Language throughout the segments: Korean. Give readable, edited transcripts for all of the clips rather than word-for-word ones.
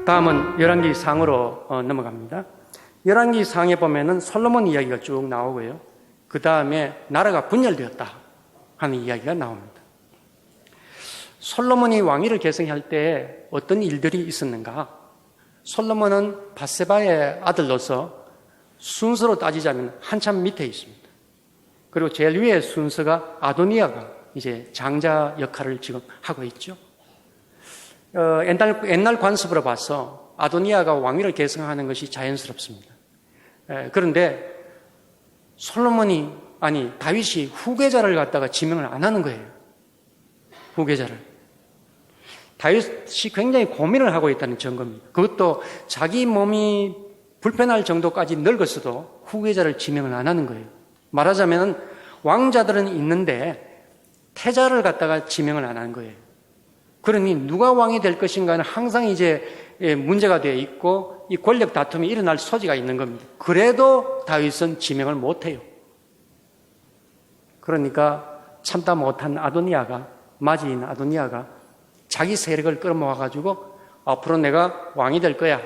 다음은 열왕기 상으로 넘어갑니다. 열왕기 상에 보면은 솔로몬 이야기가 쭉 나오고요. 그 다음에 나라가 분열되었다 하는 이야기가 나옵니다. 솔로몬이 왕위를 계승할 때 어떤 일들이 있었는가? 솔로몬은 밧세바의 아들로서 순서로 따지자면 한참 밑에 있습니다. 그리고 제일 위의 순서가 아도니아가 이제 장자 역할을 지금 하고 있죠. 옛날 관습으로 봐서 아도니아가 왕위를 계승하는 것이 자연스럽습니다. 그런데 다윗이 후계자를 갖다가 지명을 안 하는 거예요. 후계자를. 다윗이 굉장히 고민을 하고 있다는 증거입니다. 그것도 자기 몸이 불편할 정도까지 늙었어도 후계자를 지명을 안 하는 거예요. 말하자면 왕자들은 있는데 태자를 갖다가 지명을 안 하는 거예요. 그러니 누가 왕이 될 것인가는 항상 이제 문제가 되어 있고 이 권력 다툼이 일어날 소지가 있는 겁니다. 그래도 다윗은 지명을 못 해요. 그러니까 참다 못한 마지인 아도니아가 자기 세력을 끌어모아가지고 앞으로 내가 왕이 될 거야.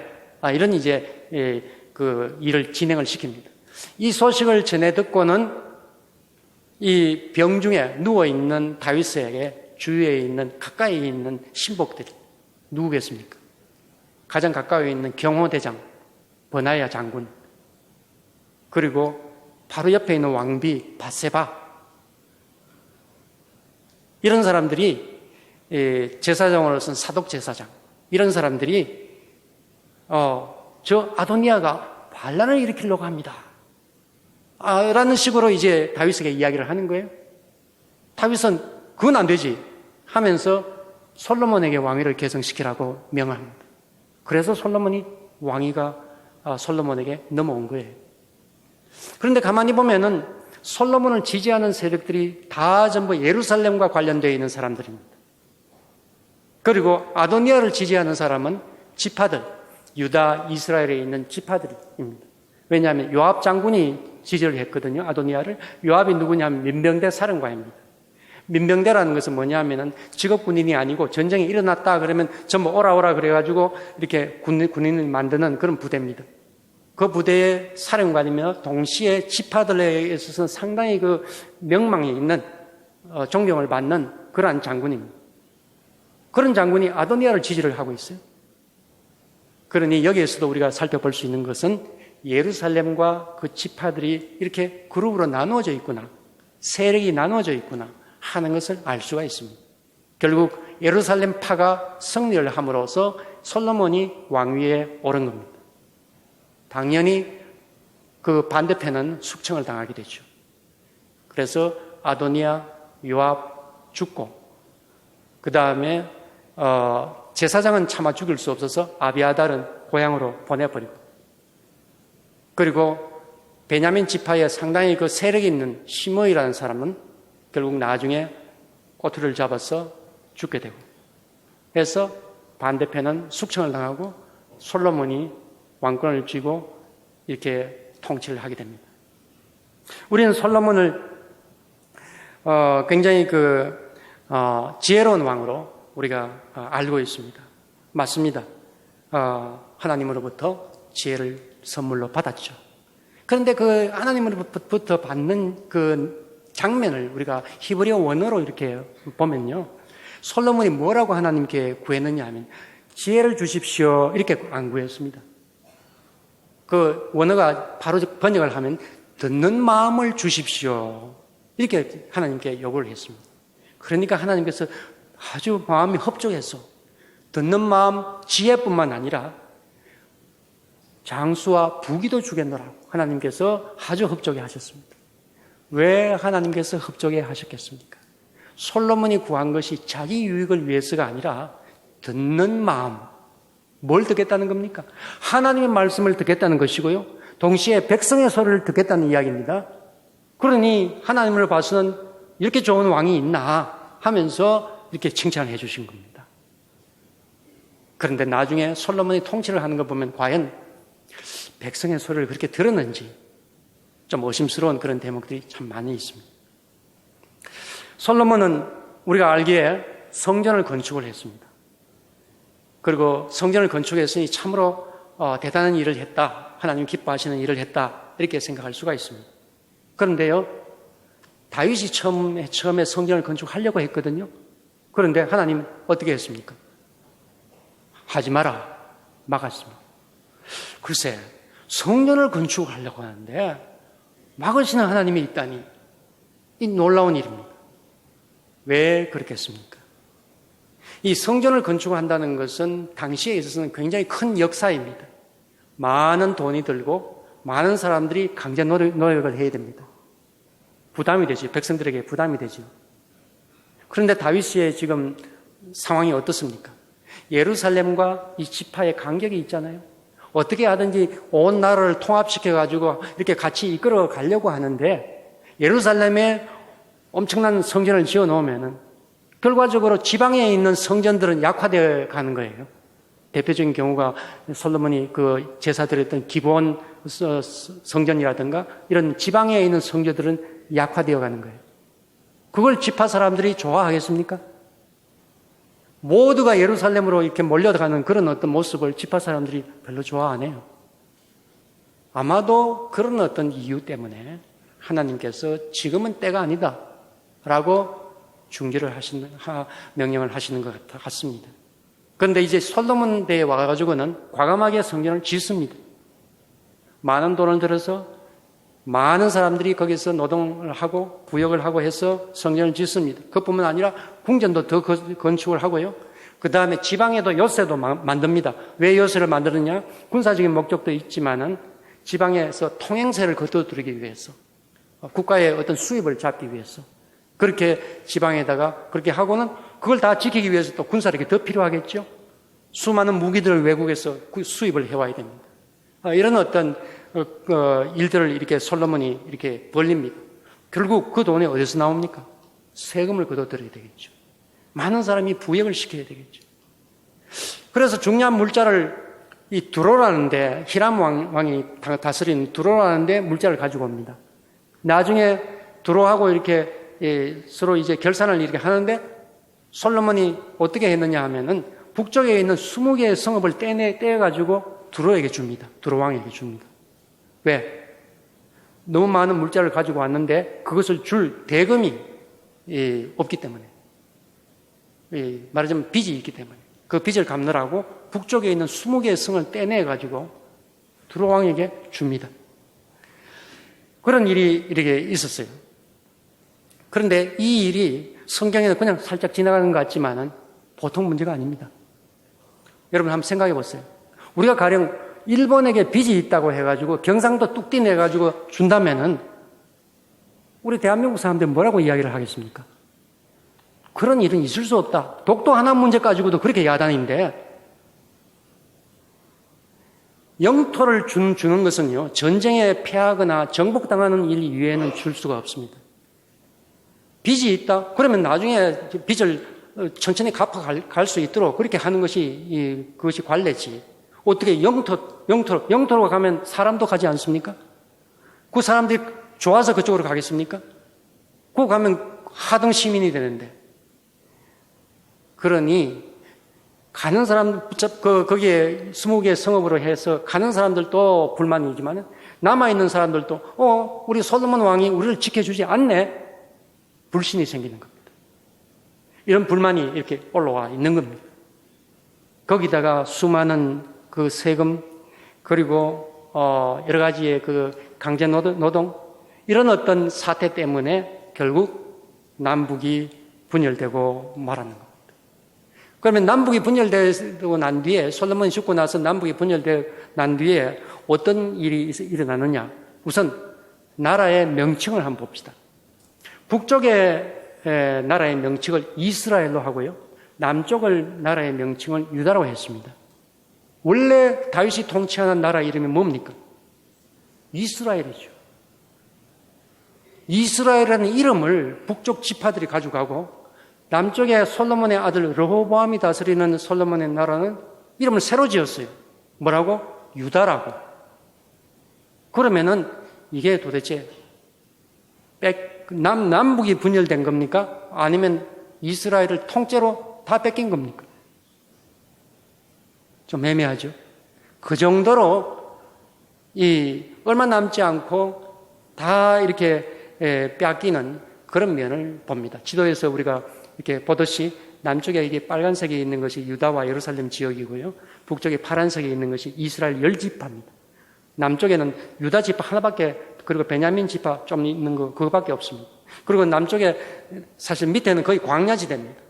이런 이제 그 일을 진행을 시킵니다. 이 소식을 전해 듣고는 이 병중에 누워있는 다윗에게 주위에 있는 가까이 있는 신복들이 누구겠습니까? 가장 가까이 있는 경호대장 버나야 장군, 그리고 바로 옆에 있는 왕비 밧세바, 이런 사람들이 제사장으로서는 사독제사장, 이런 사람들이 저 아도니아가 반란을 일으키려고 합니다 라는 식으로 이제 다윗에게 이야기를 하는 거예요. 다윗은 그건 안 되지 하면서 솔로몬에게 왕위를 계승시키라고 명합니다. 그래서 왕위가 솔로몬에게 넘어온 거예요. 그런데 가만히 보면은 솔로몬을 지지하는 세력들이 다 전부 예루살렘과 관련되어 있는 사람들입니다. 그리고 아도니아를 지지하는 사람은 지파들, 유다, 이스라엘에 있는 지파들입니다. 왜냐하면 요압 장군이 지지를 했거든요, 아도니아를. 요압이 누구냐면 민병대 사령관입니다. 민병대라는 것은 뭐냐면은 직업 군인이 아니고 전쟁이 일어났다 그러면 전부 오라 그래가지고 이렇게 군인을 만드는 그런 부대입니다. 그 부대의 사령관이며 동시에 지파들에 있어서는 상당히 그 명망이 있는 존경을 받는 그러한 장군입니다. 그런 장군이 아도니아를 지지를 하고 있어요. 그러니 여기에서도 우리가 살펴볼 수 있는 것은 예루살렘과 그 지파들이 이렇게 그룹으로 나누어져 있구나, 세력이 나누어져 있구나 하는 것을 알 수가 있습니다. 결국 예루살렘 파가 승리를 함으로써 솔로몬이 왕위에 오른 겁니다. 당연히 그 반대편은 숙청을 당하게 되죠. 그래서 아도니아, 요압 죽고, 그 다음에 제사장은 차마 죽일 수 없어서 아비아달은 고향으로 보내버리고, 그리고 베냐민 지파에 상당히 그 세력이 있는 시므이라는 사람은 결국 나중에 꼬투리를 잡아서 죽게 되고, 그래서 반대편은 숙청을 당하고 솔로몬이 왕권을 쥐고 이렇게 통치를 하게 됩니다. 우리는 솔로몬을 굉장히 지혜로운 왕으로 우리가 알고 있습니다. 맞습니다. 하나님으로부터 지혜를 선물로 받았죠. 그런데 그 하나님으로부터 받는 그 장면을 우리가 히브리어 원어로 이렇게 보면요, 솔로몬이 뭐라고 하나님께 구했느냐 하면 지혜를 주십시오 이렇게 안 구했습니다. 그 원어가 바로 번역을 하면 듣는 마음을 주십시오 이렇게 하나님께 요구를 했습니다. 그러니까 하나님께서 아주 마음이 흡족해서 듣는 마음, 지혜뿐만 아니라 장수와 부귀도 주겠노라고 하나님께서 아주 흡족해 하셨습니다. 왜 하나님께서 흡족해 하셨겠습니까? 솔로몬이 구한 것이 자기 유익을 위해서가 아니라 듣는 마음, 뭘 듣겠다는 겁니까? 하나님의 말씀을 듣겠다는 것이고요, 동시에 백성의 소리를 듣겠다는 이야기입니다. 그러니 하나님을 봐서는 이렇게 좋은 왕이 있나 하면서 이렇게 칭찬해 주신 겁니다. 그런데 나중에 솔로몬이 통치를 하는 거 보면 과연 백성의 소리를 그렇게 들었는지 좀 의심스러운 그런 대목들이 참 많이 있습니다. 솔로몬은 우리가 알기에 성전을 건축을 했습니다. 그리고 성전을 건축했으니 참으로 대단한 일을 했다. 하나님 기뻐하시는 일을 했다. 이렇게 생각할 수가 있습니다. 그런데요, 다윗이 처음에 성전을 건축하려고 했거든요. 그런데 하나님 어떻게 했습니까? 하지 마라. 막았습니다. 글쎄, 성전을 건축하려고 하는데 막으시는 하나님이 있다니 이 놀라운 일입니다. 왜 그렇겠습니까? 이 성전을 건축한다는 것은 당시에 있어서는 굉장히 큰 역사입니다. 많은 돈이 들고 많은 사람들이 강제 노력을 해야 됩니다. 부담이 되죠. 백성들에게 부담이 되죠. 그런데 다윗의 지금 상황이 어떻습니까? 예루살렘과 이 지파의 간격이 있잖아요. 어떻게 하든지 온 나라를 통합시켜가지고 이렇게 같이 이끌어 가려고 하는데 예루살렘에 엄청난 성전을 지어 놓으면은 결과적으로 지방에 있는 성전들은 약화되어 가는 거예요. 대표적인 경우가 솔로몬이 그 제사 드렸던 기본 성전이라든가 이런 지방에 있는 성전들은 약화되어 가는 거예요. 그걸 지파 사람들이 좋아하겠습니까? 모두가 예루살렘으로 이렇게 몰려가는 그런 어떤 모습을 지파 사람들이 별로 좋아 안 해요. 아마도 그런 어떤 이유 때문에 하나님께서 지금은 때가 아니다 라고 명령을 하시는 것 같습니다. 그런데 이제 솔로몬 때에 와가지고는 과감하게 성전을 짓습니다. 많은 돈을 들여서 많은 사람들이 거기서 노동을 하고 부역을 하고 해서 성전을 짓습니다. 그뿐만 아니라 궁전도 더 건축을 하고요. 그 다음에 지방에도 요새도 만듭니다. 왜 요새를 만드느냐? 군사적인 목적도 있지만은 지방에서 통행세를 거둬들이기 위해서, 국가의 어떤 수입을 잡기 위해서 그렇게 지방에다가 그렇게 하고는 그걸 다 지키기 위해서 또 군사력이 더 필요하겠죠. 수많은 무기들을 외국에서 수입을 해와야 됩니다. 이런 어떤 일들을 이렇게 솔로몬이 이렇게 벌립니다. 결국 그 돈이 어디서 나옵니까? 세금을 거둬들여야 되겠죠. 많은 사람이 부역을 시켜야 되겠죠. 그래서 중요한 물자를 이 두로라는데 히람 왕이 다스린 두로라는데 물자를 가지고 옵니다. 나중에 두로하고 이렇게 서로 이제 결산을 이렇게 하는데 솔로몬이 어떻게 했느냐 하면은 북쪽에 있는 20개의 성읍을 떼어가지고 두로에게 줍니다. 두로 왕에게 줍니다. 왜? 너무 많은 물자를 가지고 왔는데 그것을 줄 대금이 없기 때문에, 말하자면 빚이 있기 때문에 그 빚을 갚느라고 북쪽에 있는 20개의 성을 떼내가지고 두로 왕에게 줍니다. 그런 일이 이렇게 있었어요. 그런데 이 일이 성경에는 그냥 살짝 지나가는 것 같지만은 보통 문제가 아닙니다. 여러분 한번 생각해 보세요. 우리가 가령 일본에게 빚이 있다고 해가지고 경상도 뚝 떼내가지고 준다면은 우리 대한민국 사람들이 뭐라고 이야기를 하겠습니까? 그런 일은 있을 수 없다. 독도 하나 문제 가지고도 그렇게 야단인데 영토를 주는 것은요, 전쟁에 패하거나 정복당하는 일 이외에는 줄 수가 없습니다. 빚이 있다? 그러면 나중에 빚을 천천히 갚아갈 수 있도록 그렇게 하는 것이, 그것이 관례지. 어떻게 영토로 가면 사람도 가지 않습니까? 그 사람들이 좋아서 그쪽으로 가겠습니까? 그거 가면 하등 시민이 되는데. 그러니, 가는 사람, 거기에 20개의 성읍으로 해서 가는 사람들도 불만이지만, 남아있는 사람들도, 우리 솔로몬 왕이 우리를 지켜주지 않네? 불신이 생기는 겁니다. 이런 불만이 이렇게 올라와 있는 겁니다. 거기다가 수많은 그 세금, 그리고, 여러 가지의 그 강제 노동, 이런 어떤 사태 때문에 결국 남북이 분열되고 말하는 겁니다. 그러면 남북이 분열되고 난 뒤에, 솔로몬이 죽고 나서 남북이 분열되고 난 뒤에 어떤 일이 일어나느냐. 우선 나라의 명칭을 한번 봅시다. 북쪽의 나라의 명칭을 이스라엘로 하고요. 남쪽을 나라의 명칭을 유다로 했습니다. 원래 다윗이 통치하는 나라 이름이 뭡니까? 이스라엘이죠. 이스라엘이라는 이름을 북쪽 지파들이 가져가고 남쪽에 솔로몬의 아들 르호보암이 다스리는 솔로몬의 나라는 이름을 새로 지었어요. 뭐라고? 유다라고. 그러면은 이게 도대체 남북이 분열된 겁니까? 아니면 이스라엘을 통째로 다 뺏긴 겁니까? 좀 애매하죠. 그 정도로 얼마 남지 않고 다 이렇게 뺏기는 그런 면을 봅니다. 지도에서 우리가 이렇게 보듯이 남쪽에 이게 빨간색이 있는 것이 유다와 예루살렘 지역이고요. 북쪽에 파란색이 있는 것이 이스라엘 10지파입니다. 남쪽에는 유다 지파 하나밖에, 그리고 베냐민 지파 좀 있는 거 그거밖에 없습니다. 그리고 남쪽에 사실 밑에는 거의 광야지대입니다.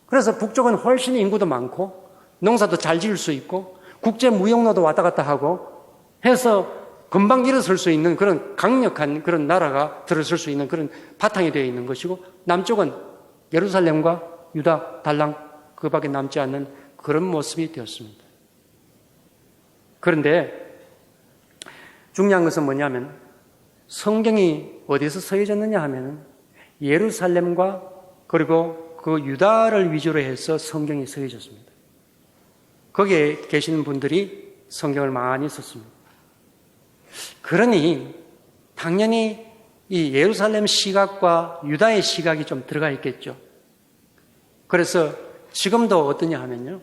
그래서 북쪽은 훨씬 인구도 많고 농사도 잘 지을 수 있고 국제 무역로도 왔다 갔다 하고 해서 금방 일어설 수 있는 그런 강력한 그런 나라가 들어설 수 있는 그런 바탕이 되어 있는 것이고, 남쪽은 예루살렘과 유다, 달랑 그밖에 남지 않는 그런 모습이 되었습니다. 그런데 중요한 것은 뭐냐면 성경이 어디서 서해졌느냐 하면 예루살렘과 그리고 그 유다를 위주로 해서 성경이 서해졌습니다. 거기에 계시는 분들이 성경을 많이 썼습니다. 그러니 당연히 이 예루살렘 시각과 유다의 시각이 좀 들어가 있겠죠. 그래서 지금도 어떠냐 하면요,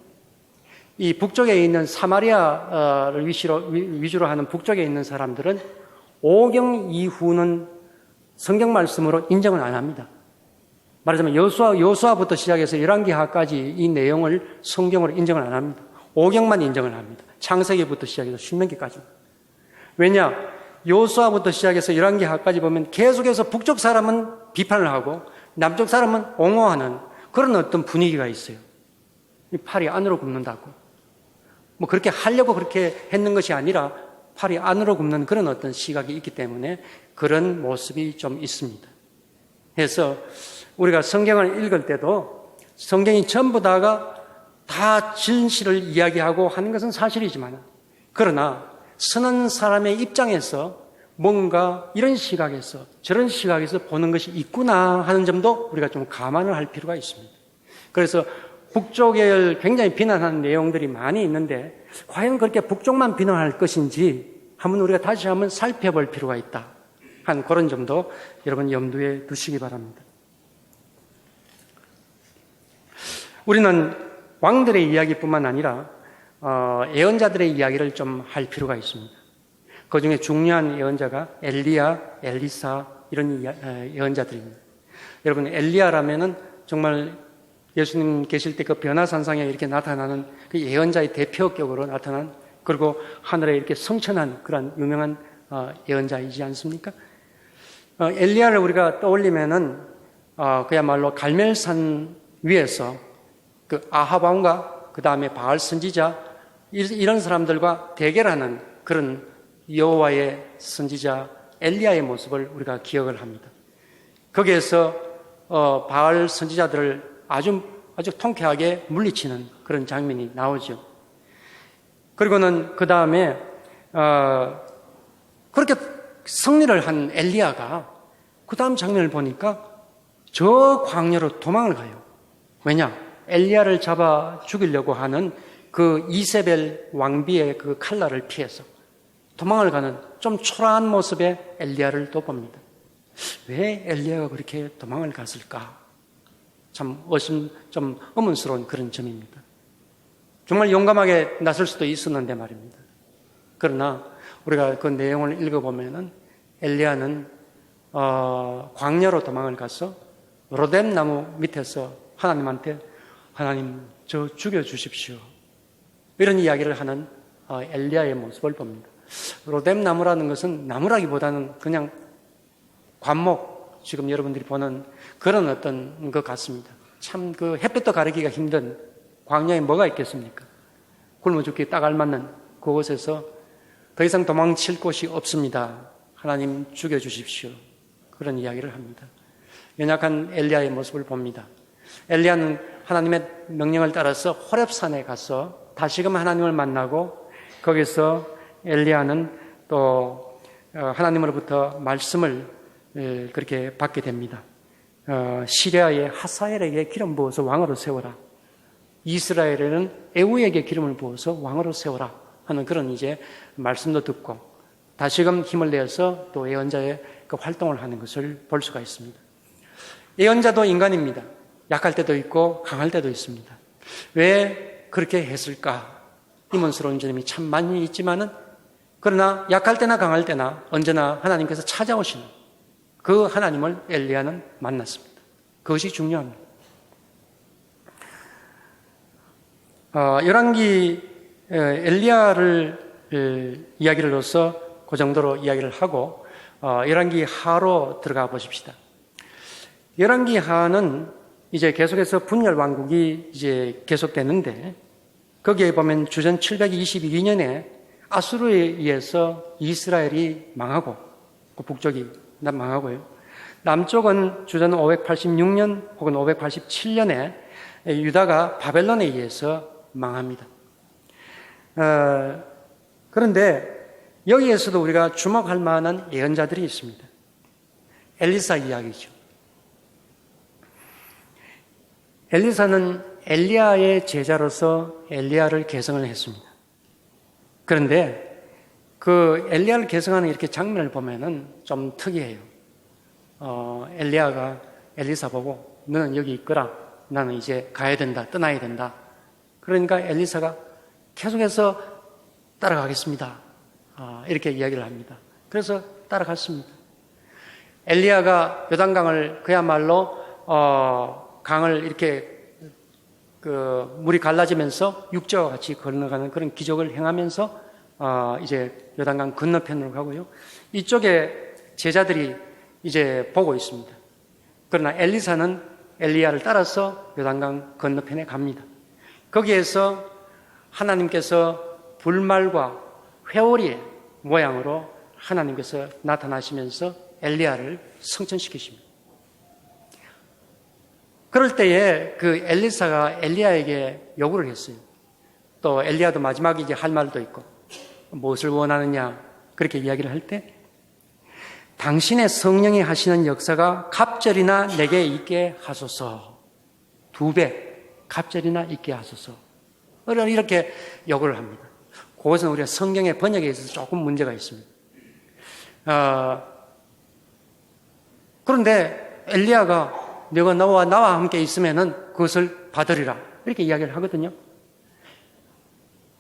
이 북쪽에 있는 사마리아를 위주로 하는 북쪽에 있는 사람들은 오경 이후는 성경 말씀으로 인정을 안 합니다. 말하자면 여호수아부터 시작해서 열왕기하까지 이 내용을 성경으로 인정을 안 합니다. 오경만 인정을 합니다. 창세기부터 시작해서 신명기까지. 왜냐? 여호수아부터 시작해서 열왕기하까지 보면 계속해서 북쪽 사람은 비판을 하고 남쪽 사람은 옹호하는 그런 어떤 분위기가 있어요. 팔이 안으로 굽는다고. 뭐 그렇게 하려고 그렇게 했는 것이 아니라 팔이 안으로 굽는 그런 어떤 시각이 있기 때문에 그런 모습이 좀 있습니다. 그래서 우리가 성경을 읽을 때도 성경이 전부 다 진실을 이야기하고 하는 것은 사실이지만, 그러나 쓰는 사람의 입장에서 뭔가 이런 시각에서 저런 시각에서 보는 것이 있구나 하는 점도 우리가 좀 감안을 할 필요가 있습니다. 그래서 북쪽을 굉장히 비난하는 내용들이 많이 있는데 과연 그렇게 북쪽만 비난할 것인지 한번 우리가 다시 한번 살펴볼 필요가 있다 한 그런 점도 여러분 염두에 두시기 바랍니다. 우리는 왕들의 이야기뿐만 아니라 예언자들의 이야기를 좀 할 필요가 있습니다. 그 중에 중요한 예언자가 엘리야, 엘리사 이런 예언자들입니다. 여러분, 엘리야라면은 정말 예수님 계실 때 그 변화산상에 이렇게 나타나는 그 예언자의 대표격으로 나타난, 그리고 하늘에 이렇게 성천한 그런 유명한 예언자이지 않습니까? 엘리야를 우리가 떠올리면은 그야말로 갈멜산 위에서 그 아합 왕과 그 다음에 바알 선지자 이런 사람들과 대결하는 그런 여호와의 선지자 엘리야의 모습을 우리가 기억을 합니다. 거기에서 바알 선지자들을 아주 통쾌하게 물리치는 그런 장면이 나오죠. 그리고는 그 다음에 그렇게 승리를 한 엘리야가 그 다음 장면을 보니까 저 광야로 도망을 가요. 왜냐? 엘리야를 잡아 죽이려고 하는 그 이세벨 왕비의 그 칼날을 피해서 도망을 가는 좀 초라한 모습의 엘리야를 또 봅니다. 왜 엘리야가 그렇게 도망을 갔을까? 참 좀 의문스러운 그런 점입니다. 정말 용감하게 나설 수도 있었는데 말입니다. 그러나 우리가 그 내용을 읽어보면은 엘리야는 광야로 도망을 가서 로뎀 나무 밑에서 하나님한테 하나님 저 죽여주십시오 이런 이야기를 하는 엘리야의 모습을 봅니다. 로뎀 나무라는 것은 나무라기보다는 그냥 관목, 지금 여러분들이 보는 그런 어떤 것 같습니다. 참 그 햇볕도 가리기가 힘든 광야에 뭐가 있겠습니까? 굶어 죽기 딱 알맞는 그곳에서 더 이상 도망칠 곳이 없습니다. 하나님 죽여주십시오. 그런 이야기를 합니다. 연약한 엘리야의 모습을 봅니다. 엘리야는 하나님의 명령을 따라서 호렙산에 가서 다시금 하나님을 만나고 거기서 엘리야는 또 하나님으로부터 말씀을 그렇게 받게 됩니다. 시리아의 하사엘에게 기름 부어서 왕으로 세워라. 이스라엘에는 에우에게 기름을 부어서 왕으로 세워라 하는 그런 이제 말씀도 듣고 다시금 힘을 내어서 또 예언자의 그 활동을 하는 것을 볼 수가 있습니다. 예언자도 인간입니다. 약할 때도 있고 강할 때도 있습니다. 왜 그렇게 했을까? 의문스러운 점이 참 많이 있지만은, 그러나 약할 때나 강할 때나 언제나 하나님께서 찾아오시는 그 하나님을 엘리야는 만났습니다. 그것이 중요합니다. 열왕기 엘리야를 이야기로서 그 정도로 이야기를 하고 열왕기 하로 들어가 보십시다. 열왕기 하는 이제 계속해서 분열 왕국이 이제 계속되는데, 거기에 보면 주전 722년에 아수르에 의해서 이스라엘이 망하고, 그 북쪽이 망하고요. 남쪽은 주전 586년 혹은 587년에 유다가 바벨론에 의해서 망합니다. 그런데 여기에서도 우리가 주목할 만한 예언자들이 있습니다. 엘리사 이야기죠. 엘리사는 엘리야의 제자로서 엘리야를 계승을 했습니다. 그런데 그 엘리야를 계승하는 이렇게 장면을 보면은 좀 특이해요. 엘리야가 엘리사 보고 너는 여기 있거라. 나는 이제 가야 된다. 떠나야 된다. 그러니까 엘리사가 계속해서 따라가겠습니다. 이렇게 이야기를 합니다. 그래서 따라갔습니다. 엘리야가 요단강을 그야말로 강을 이렇게 물이 갈라지면서 육지와 같이 건너가는 그런 기적을 행하면서 이제 요단강 건너편으로 가고요. 이쪽에 제자들이 이제 보고 있습니다. 그러나 엘리사는 엘리야를 따라서 요단강 건너편에 갑니다. 거기에서 하나님께서 불말과 회오리의 모양으로 하나님께서 나타나시면서 엘리야를 성천시키십니다. 그럴 때에 그 엘리사가 엘리야에게 요구를 했어요. 또 엘리야도 마지막에 이제 할 말도 있고, 무엇을 원하느냐 그렇게 이야기를 할 때, 당신의 성령이 하시는 역사가 갑절이나 내게 있게 하소서. 2배 갑절이나 있게 하소서. 이렇게 요구를 합니다. 그것은 우리가 성경의 번역에 있어서 조금 문제가 있습니다. 그런데 엘리야가 너가 나와 함께 있으면은 그것을 받으리라. 이렇게 이야기를 하거든요.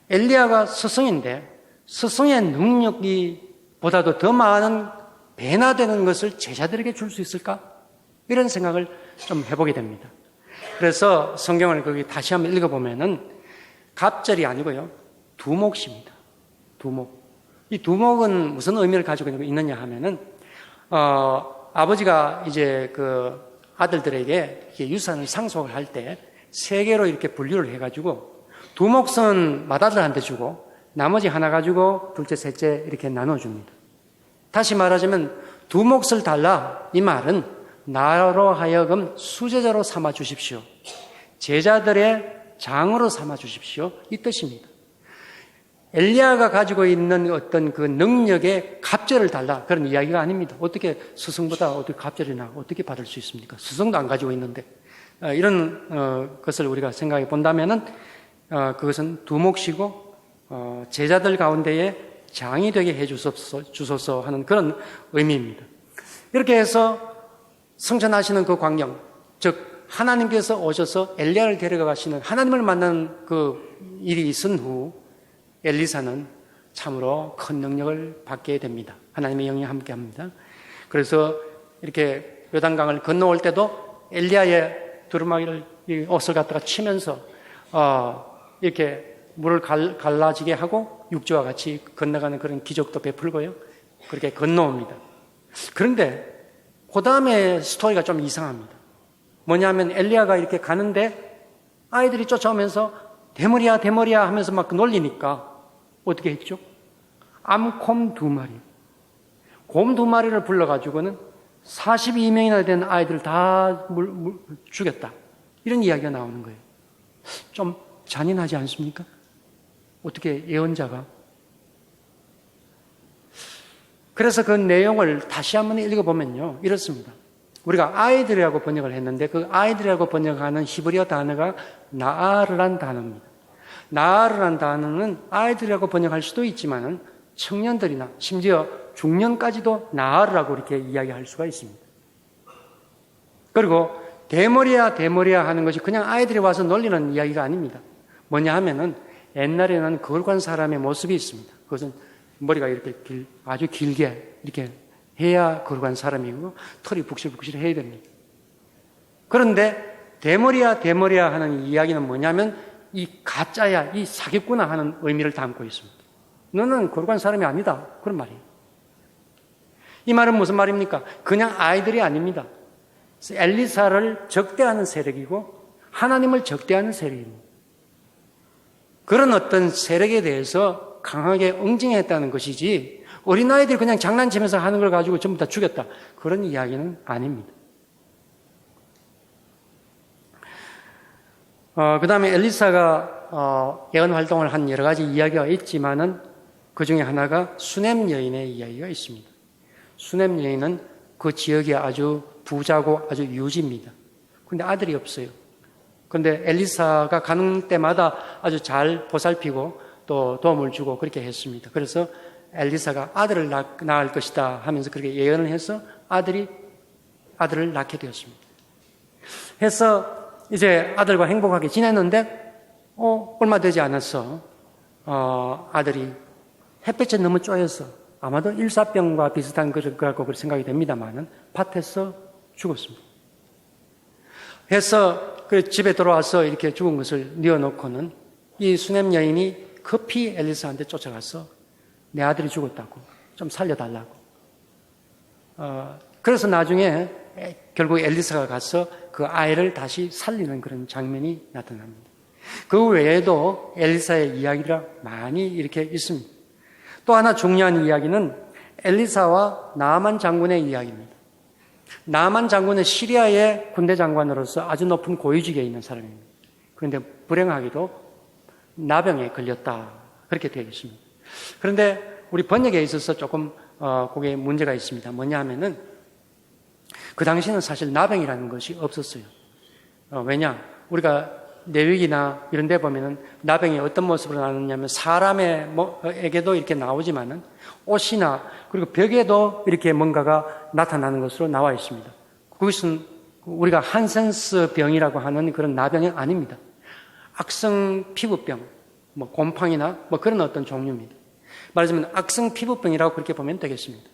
엘리야가 스승인데 스승의 능력이 보다도 더 많은 배나 되는 것을 제자들에게 줄 수 있을까? 이런 생각을 좀 해보게 됩니다. 그래서 성경을 거기 다시 한번 읽어보면은 갑절이 아니고요. 두목입니다. 두목. 이 두목은 무슨 의미를 가지고 있느냐 하면은, 아버지가 이제 그 아들들에게 유산을 상속을 할 때 3개로 이렇게 분류를 해가지고 두목은 맏아들한테 주고 나머지 하나 가지고 둘째, 셋째 이렇게 나눠줍니다. 다시 말하자면 두목을 달라. 이 말은 나로 하여금 수제자로 삼아 주십시오. 제자들의 장으로 삼아 주십시오. 이 뜻입니다. 엘리야가 가지고 있는 어떤 그 능력의 갑절을 달라. 그런 이야기가 아닙니다. 어떻게 스승보다 어떻게 갑절이나 어떻게 받을 수 있습니까? 스승도 안 가지고 있는데. 이런 것을 우리가 생각해 본다면은 그것은 두목이고 제자들 가운데에 장이 되게 해 주소서 하는 그런 의미입니다. 이렇게 해서 성천하시는 그 광경, 즉 하나님께서 오셔서 엘리야를 데려가 가시는 하나님을 만나는 그 일이 있은 후 엘리사는 참으로 큰 능력을 받게 됩니다. 하나님의 영이 함께합니다. 그래서 이렇게 요단강을 건너올 때도 엘리야의 두루마기를 옷을 갖다가 치면서 이렇게 물을 갈라지게 하고 육지와 같이 건너가는 그런 기적도 베풀고요. 그렇게 건너옵니다. 그런데 그 다음에 스토리가 좀 이상합니다. 뭐냐면 엘리야가 이렇게 가는데 아이들이 쫓아오면서 대머리야 대머리야 하면서 막 놀리니까 어떻게 했죠? 암곰 2마리, 곰 2마리를 불러가지고는 42명이나 된 아이들 다 죽였다. 이런 이야기가 나오는 거예요. 좀 잔인하지 않습니까? 어떻게 예언자가. 그래서 그 내용을 다시 한번 읽어보면요, 이렇습니다. 우리가 아이들이라고 번역을 했는데 그 아이들이라고 번역하는 히브리어 단어가 나아르란 단어입니다. 나아르란 단어는 아이들이라고 번역할 수도 있지만 청년들이나 심지어 중년까지도 나아르라고 이렇게 이야기할 수가 있습니다. 그리고 대머리야 대머리야 하는 것이 그냥 아이들이 와서 놀리는 이야기가 아닙니다. 뭐냐 하면은 옛날에는 거룩한 사람의 모습이 있습니다. 그것은 머리가 이렇게 아주 길게 이렇게 해야 거룩한 사람이고 털이 북실북실해야 됩니다. 그런데 대머리야 대머리야 하는 이야기는 뭐냐면 이 가짜야, 이 사기꾼아 하는 의미를 담고 있습니다. 너는 거룩한 사람이 아니다. 그런 말이에요. 이 말은 무슨 말입니까? 그냥 아이들이 아닙니다. 엘리사를 적대하는 세력이고 하나님을 적대하는 세력입니다. 그런 어떤 세력에 대해서 강하게 응징했다는 것이지 어린아이들이 그냥 장난치면서 하는 걸 가지고 전부 다 죽였다. 그런 이야기는 아닙니다. 그 다음에 엘리사가 예언 활동을 한 여러 가지 이야기가 있지만은 그 중에 하나가 수넴 여인의 이야기가 있습니다. 수넴 여인은 그 지역에 아주 부자고 아주 유지입니다. 근데 아들이 없어요. 근데 엘리사가 가는 때마다 아주 잘 보살피고 또 도움을 주고 그렇게 했습니다. 그래서 엘리사가 아들을 낳을 것이다 하면서 그렇게 예언을 해서 아들을 낳게 되었습니다. 해서 이제 아들과 행복하게 지냈는데 얼마 되지 않았어. 아들이 햇볕에 너무 쪼여서 아마도 일사병과 비슷한 거라고 생각이 됩니다만은 밭에서 죽었습니다. 해서 그 집에 돌아와서 이렇게 죽은 것을 뉘어놓고는 이 수넴 여인이 급히 엘리사한테 쫓아가서 내 아들이 죽었다고 좀 살려달라고. 그래서 나중에 결국 엘리사가 가서 그 아이를 다시 살리는 그런 장면이 나타납니다. 그 외에도 엘리사의 이야기가 많이 이렇게 있습니다. 또 하나 중요한 이야기는 엘리사와 나아만 장군의 이야기입니다. 나아만 장군은 시리아의 군대 장관으로서 아주 높은 고위직에 있는 사람입니다. 그런데 불행하게도 나병에 걸렸다. 그렇게 되어 있습니다. 그런데 우리 번역에 있어서 조금 그게 문제가 있습니다. 뭐냐 하면은 그 당시는 사실 나병이라는 것이 없었어요. 왜냐? 우리가 내위기나 이런 데 보면은 나병이 어떤 모습으로 나느냐면 사람에게도 이렇게 나오지만은 옷이나 그리고 벽에도 이렇게 뭔가가 나타나는 것으로 나와 있습니다. 그것은 우리가 한센스 병이라고 하는 그런 나병이 아닙니다. 악성 피부병, 곰팡이나 그런 어떤 종류입니다. 말하자면 악성 피부병이라고 그렇게 보면 되겠습니다.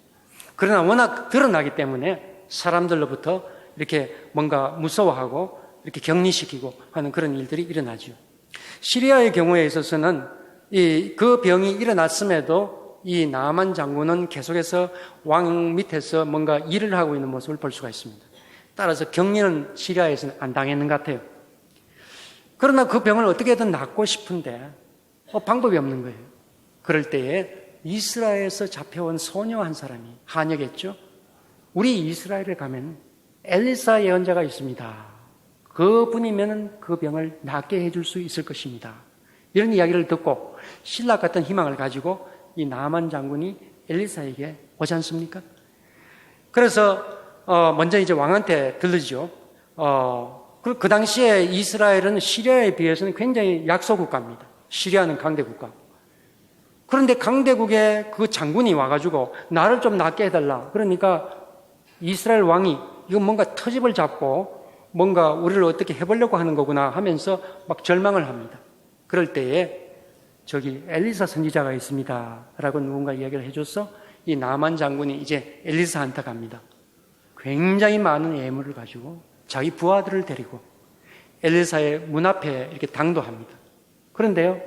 그러나 워낙 드러나기 때문에 사람들로부터 이렇게 뭔가 무서워하고 이렇게 격리시키고 하는 그런 일들이 일어나죠. 시리아의 경우에 있어서는 그 병이 일어났음에도 이 나아만 장군은 계속해서 왕 밑에서 뭔가 일을 하고 있는 모습을 볼 수가 있습니다. 따라서 격리는 시리아에서는 안 당했는 것 같아요. 그러나 그 병을 어떻게든 낫고 싶은데 방법이 없는 거예요. 그럴 때에 이스라엘에서 잡혀온 소녀 한 사람이 한여겠죠. 우리 이스라엘에 가면 엘리사 예언자가 있습니다. 그분이면 그 병을 낫게 해줄 수 있을 것입니다. 이런 이야기를 듣고 신락 같은 희망을 가지고 이 나아만 장군이 엘리사에게 오지 않습니까? 그래서 먼저 이제 왕한테 들르죠. 그 당시에 이스라엘은 시리아에 비해서는 굉장히 약소 국가입니다. 시리아는 강대 국가. 그런데 강대국의 그 장군이 와가지고 나를 좀 낫게 해달라. 그러니까 이스라엘 왕이 이거 뭔가 터집을 잡고 뭔가 우리를 어떻게 해보려고 하는 거구나 하면서 막 절망을 합니다. 그럴 때에 저기 엘리사 선지자가 있습니다 라고 누군가 이야기를 해줘서 이 나아만 장군이 이제 엘리사한테 갑니다. 굉장히 많은 예물을 가지고 자기 부하들을 데리고 엘리사의 문 앞에 이렇게 당도합니다. 그런데요,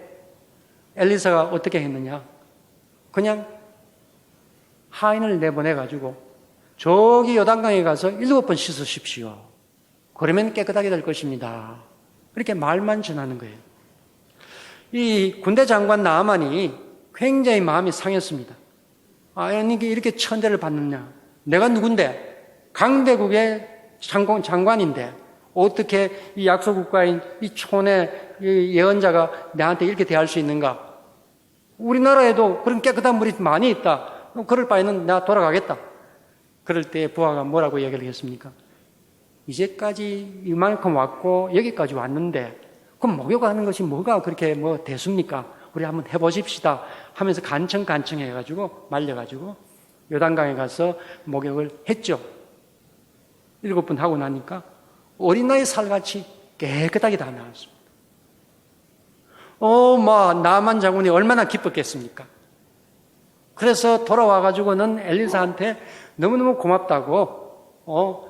엘리사가 어떻게 했느냐? 그냥 하인을 내보내가지고 저기 요단강에 가서 7번 씻으십시오. 그러면 깨끗하게 될 것입니다. 이렇게 말만 전하는 거예요. 이 군대 장관 나아만이 굉장히 마음이 상했습니다. 아니, 이렇게 천대를 받느냐? 내가 누군데? 강대국의 장관인데 어떻게 이 약소국가인 이 촌의 예언자가 나한테 이렇게 대할 수 있는가? 우리나라에도 그런 깨끗한 물이 많이 있다. 그럴 바에는 나 돌아가겠다. 그럴 때 부하가 뭐라고 얘기를 했습니까? 이제까지 이만큼 왔고 여기까지 왔는데 그럼 목욕하는 것이 뭐가 그렇게 대수입니까? 우리 한번 해보십시다 하면서 간청해가지고 말려가지고 요단강에 가서 목욕을 했죠. 7번 하고 나니까 어린아이 살같이 깨끗하게 다 나왔습니다. 나만 장군이 얼마나 기뻤겠습니까? 그래서 돌아와가지고는 엘리사한테 너무너무 고맙다고,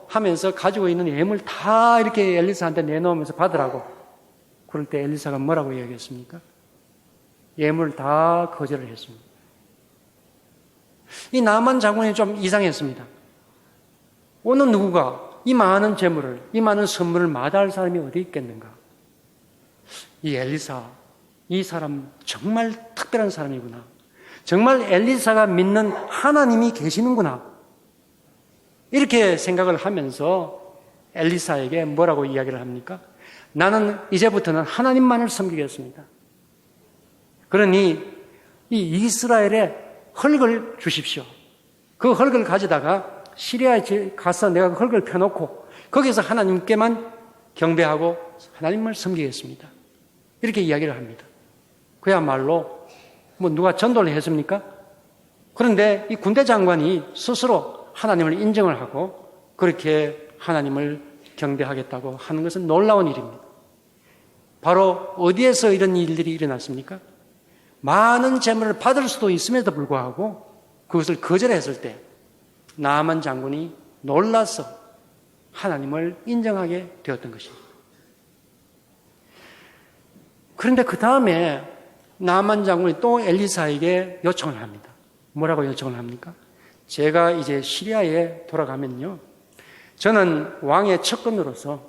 하면서 가지고 있는 예물 다 이렇게 엘리사한테 내놓으면서 받으라고. 그럴 때 엘리사가 뭐라고 이야기했습니까? 예물 다 거절을 했습니다. 이 나만 장군이 좀 이상했습니다. 어느 누구가 이 많은 재물을, 이 많은 선물을 마다할 사람이 어디 있겠는가? 이 엘리사, 이 사람 정말 특별한 사람이구나. 정말 엘리사가 믿는 하나님이 계시는구나. 이렇게 생각을 하면서 엘리사에게 뭐라고 이야기를 합니까? 나는 이제부터는 하나님만을 섬기겠습니다. 그러니 이 이스라엘에 흙을 주십시오. 그 흙을 가져다가 시리아에 가서 내가 그 흙을 펴놓고 거기서 하나님께만 경배하고 하나님을 섬기겠습니다. 이렇게 이야기를 합니다. 그야말로 누가 전도를 했습니까? 그런데 이 군대 장관이 스스로 하나님을 인정을 하고 그렇게 하나님을 경배하겠다고 하는 것은 놀라운 일입니다. 바로 어디에서 이런 일들이 일어났습니까? 많은 재물을 받을 수도 있음에도 불구하고 그것을 거절했을 때 나아만 장군이 놀라서 하나님을 인정하게 되었던 것입니다. 그런데 그 다음에 나아만 장군이 또 엘리사에게 요청을 합니다. 뭐라고 요청을 합니까? 제가 이제 시리아에 돌아가면요, 저는 왕의 측근으로서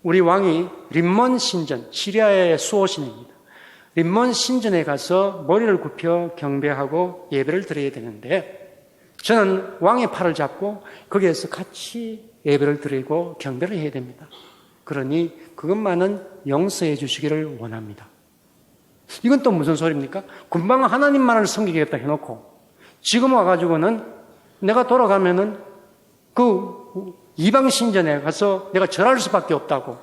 우리 왕이 림몬 신전, 시리아의 수호신입니다. 림몬 신전에 가서 머리를 굽혀 경배하고 예배를 드려야 되는데 저는 왕의 팔을 잡고 거기에서 같이 예배를 드리고 경배를 해야 됩니다. 그러니 그것만은 용서해 주시기를 원합니다. 이건 또 무슨 소리입니까? 금방 하나님만을 섬기겠다 해놓고 지금 와가지고는 내가 돌아가면은 그 이방 신전에 가서 내가 절할 수밖에 없다고.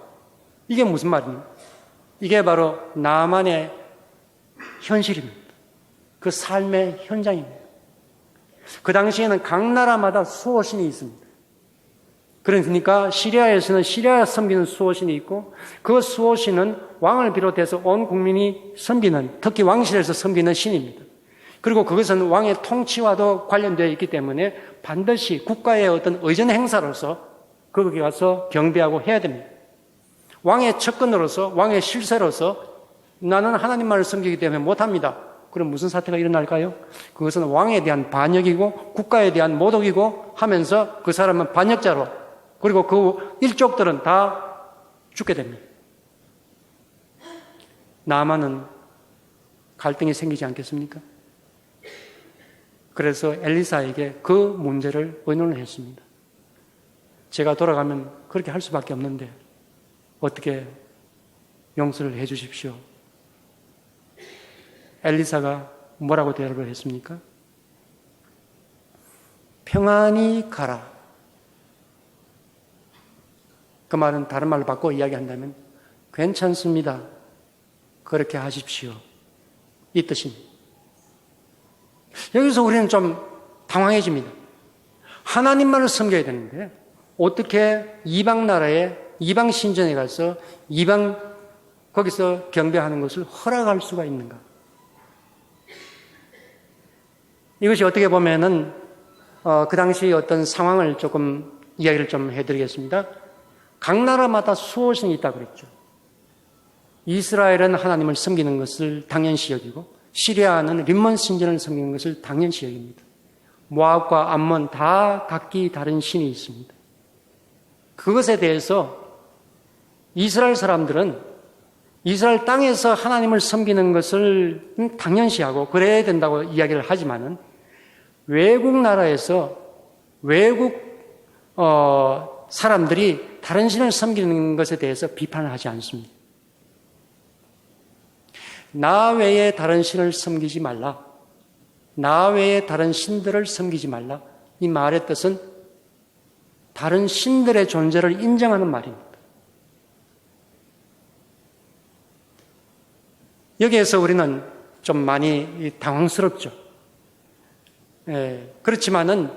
이게 무슨 말입니까? 이게 바로 나만의 현실입니다. 그 삶의 현장입니다. 그 당시에는 각 나라마다 수호신이 있습니다. 그러니까 시리아에서는 시리아 섬기는 수호신이 있고 그 수호신은 왕을 비롯해서 온 국민이 섬기는, 특히 왕실에서 섬기는 신입니다. 그리고 그것은 왕의 통치와도 관련되어 있기 때문에 반드시 국가의 어떤 의전 행사로서 거기 가서 경배하고 해야 됩니다. 왕의 측근으로서, 왕의 실세로서 나는 하나님만을 섬기기 때문에 못합니다. 그럼 무슨 사태가 일어날까요? 그것은 왕에 대한 반역이고 국가에 대한 모독이고 하면서 그 사람은 반역자로, 그리고 그 일족들은 다 죽게 됩니다. 나아만은 갈등이 생기지 않겠습니까? 그래서 엘리사에게 그 문제를 의논을 했습니다. 제가 돌아가면 그렇게 할 수밖에 없는데 어떻게 용서를 해 주십시오. 엘리사가 뭐라고 대답을 했습니까? 평안히 가라. 그 말은 다른 말로 바꿔 이야기한다면 괜찮습니다. 그렇게 하십시오. 이 뜻입니다. 여기서 우리는 좀 당황해집니다. 하나님만을 섬겨야 되는데 어떻게 이방 나라에 이방 신전에 가서 거기서 경배하는 것을 허락할 수가 있는가? 이것이 어떻게 보면은 그 당시 어떤 상황을 조금 이야기를 좀 해드리겠습니다. 각 나라마다 수호신이 있다고 그랬죠. 이스라엘은 하나님을 섬기는 것을 당연시 여기고 시리아는 림몬 신전을 섬기는 것을 당연시 여깁니다. 모압과 암몬 다 각기 다른 신이 있습니다. 그것에 대해서 이스라엘 사람들은 이스라엘 땅에서 하나님을 섬기는 것을 당연시하고 그래야 된다고 이야기를 하지만은 외국 나라에서 외국 사람들이 다른 신을 섬기는 것에 대해서 비판을 하지 않습니다. 나 외에 다른 신을 섬기지 말라. 나 외에 다른 신들을 섬기지 말라. 이 말의 뜻은 다른 신들의 존재를 인정하는 말입니다. 여기에서 우리는 좀 많이 당황스럽죠. 그렇지만은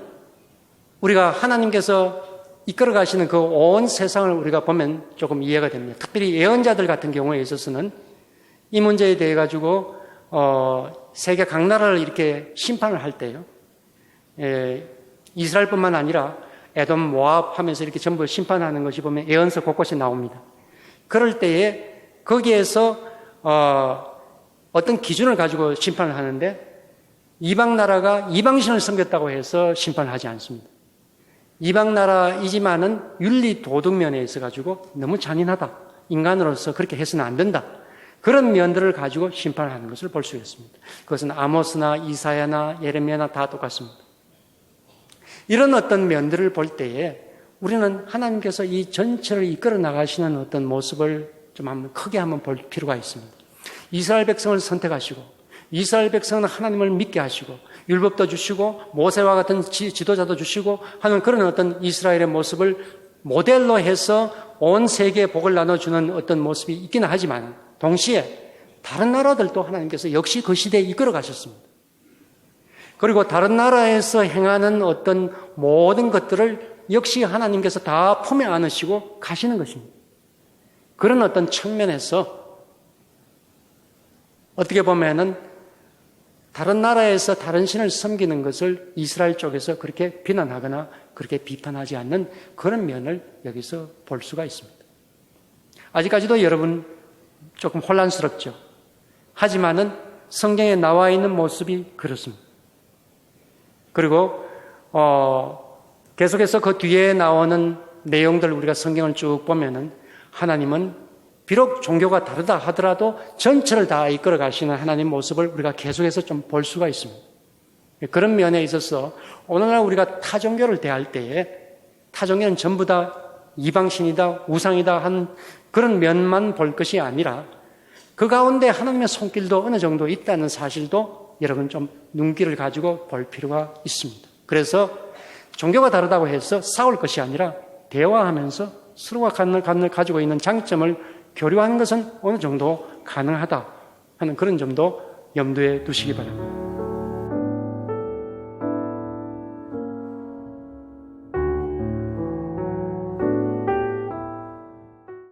우리가 하나님께서 이끌어 가시는 그 온 세상을 우리가 보면 조금 이해가 됩니다. 특별히 예언자들 같은 경우에 있어서는 이 문제에 대해 가지고 세계 각 나라를 이렇게 심판을 할 때요. 이스라엘뿐만 아니라 에돔, 모압 하면서 이렇게 전부 심판하는 것이 보면 예언서 곳곳에 나옵니다. 그럴 때에 거기에서 어떤 기준을 가지고 심판을 하는데 이방 나라가 이방신을 섬겼다고 해서 심판을 하지 않습니다. 이방 나라이지만은 윤리 도덕 면에 있어 가지고 너무 잔인하다. 인간으로서 그렇게 해서는 안 된다. 그런 면들을 가지고 심판을 하는 것을 볼 수 있습니다. 그것은 아모스나 이사야나 예레미야나 다 똑같습니다. 이런 어떤 면들을 볼 때에 우리는 하나님께서 이 전체를 이끌어 나가시는 어떤 모습을 좀 한번 크게 한번 볼 필요가 있습니다. 이스라엘 백성을 선택하시고 이스라엘 백성은 하나님을 믿게 하시고 율법도 주시고 모세와 같은 지도자도 주시고 하는 그런 어떤 이스라엘의 모습을 모델로 해서 온 세계에 복을 나눠주는 어떤 모습이 있기는 하지만 동시에 다른 나라들도 하나님께서 역시 그 시대에 이끌어 가셨습니다. 그리고 다른 나라에서 행하는 어떤 모든 것들을 역시 하나님께서 다 품에 안으시고 가시는 것입니다. 그런 어떤 측면에서 어떻게 보면은 다른 나라에서 다른 신을 섬기는 것을 이스라엘 쪽에서 그렇게 비난하거나 그렇게 비판하지 않는 그런 면을 여기서 볼 수가 있습니다. 아직까지도 여러분 조금 혼란스럽죠. 하지만은 성경에 나와 있는 모습이 그렇습니다. 그리고 계속해서 그 뒤에 나오는 내용들 우리가 성경을 쭉 보면은 하나님은 비록 종교가 다르다 하더라도 전체를 다 이끌어 가시는 하나님 모습을 우리가 계속해서 좀 볼 수가 있습니다. 그런 면에 있어서 오늘날 우리가 타종교를 대할 때에 타종교는 전부 다 이방신이다, 우상이다 하는 그런 면만 볼 것이 아니라 그 가운데 하나님의 손길도 어느 정도 있다는 사실도 여러분 좀 눈길을 가지고 볼 필요가 있습니다. 그래서 종교가 다르다고 해서 싸울 것이 아니라 대화하면서 서로가 가지고 있는 장점을 교류하는 것은 어느 정도 가능하다 하는 그런 점도 염두에 두시기 바랍니다.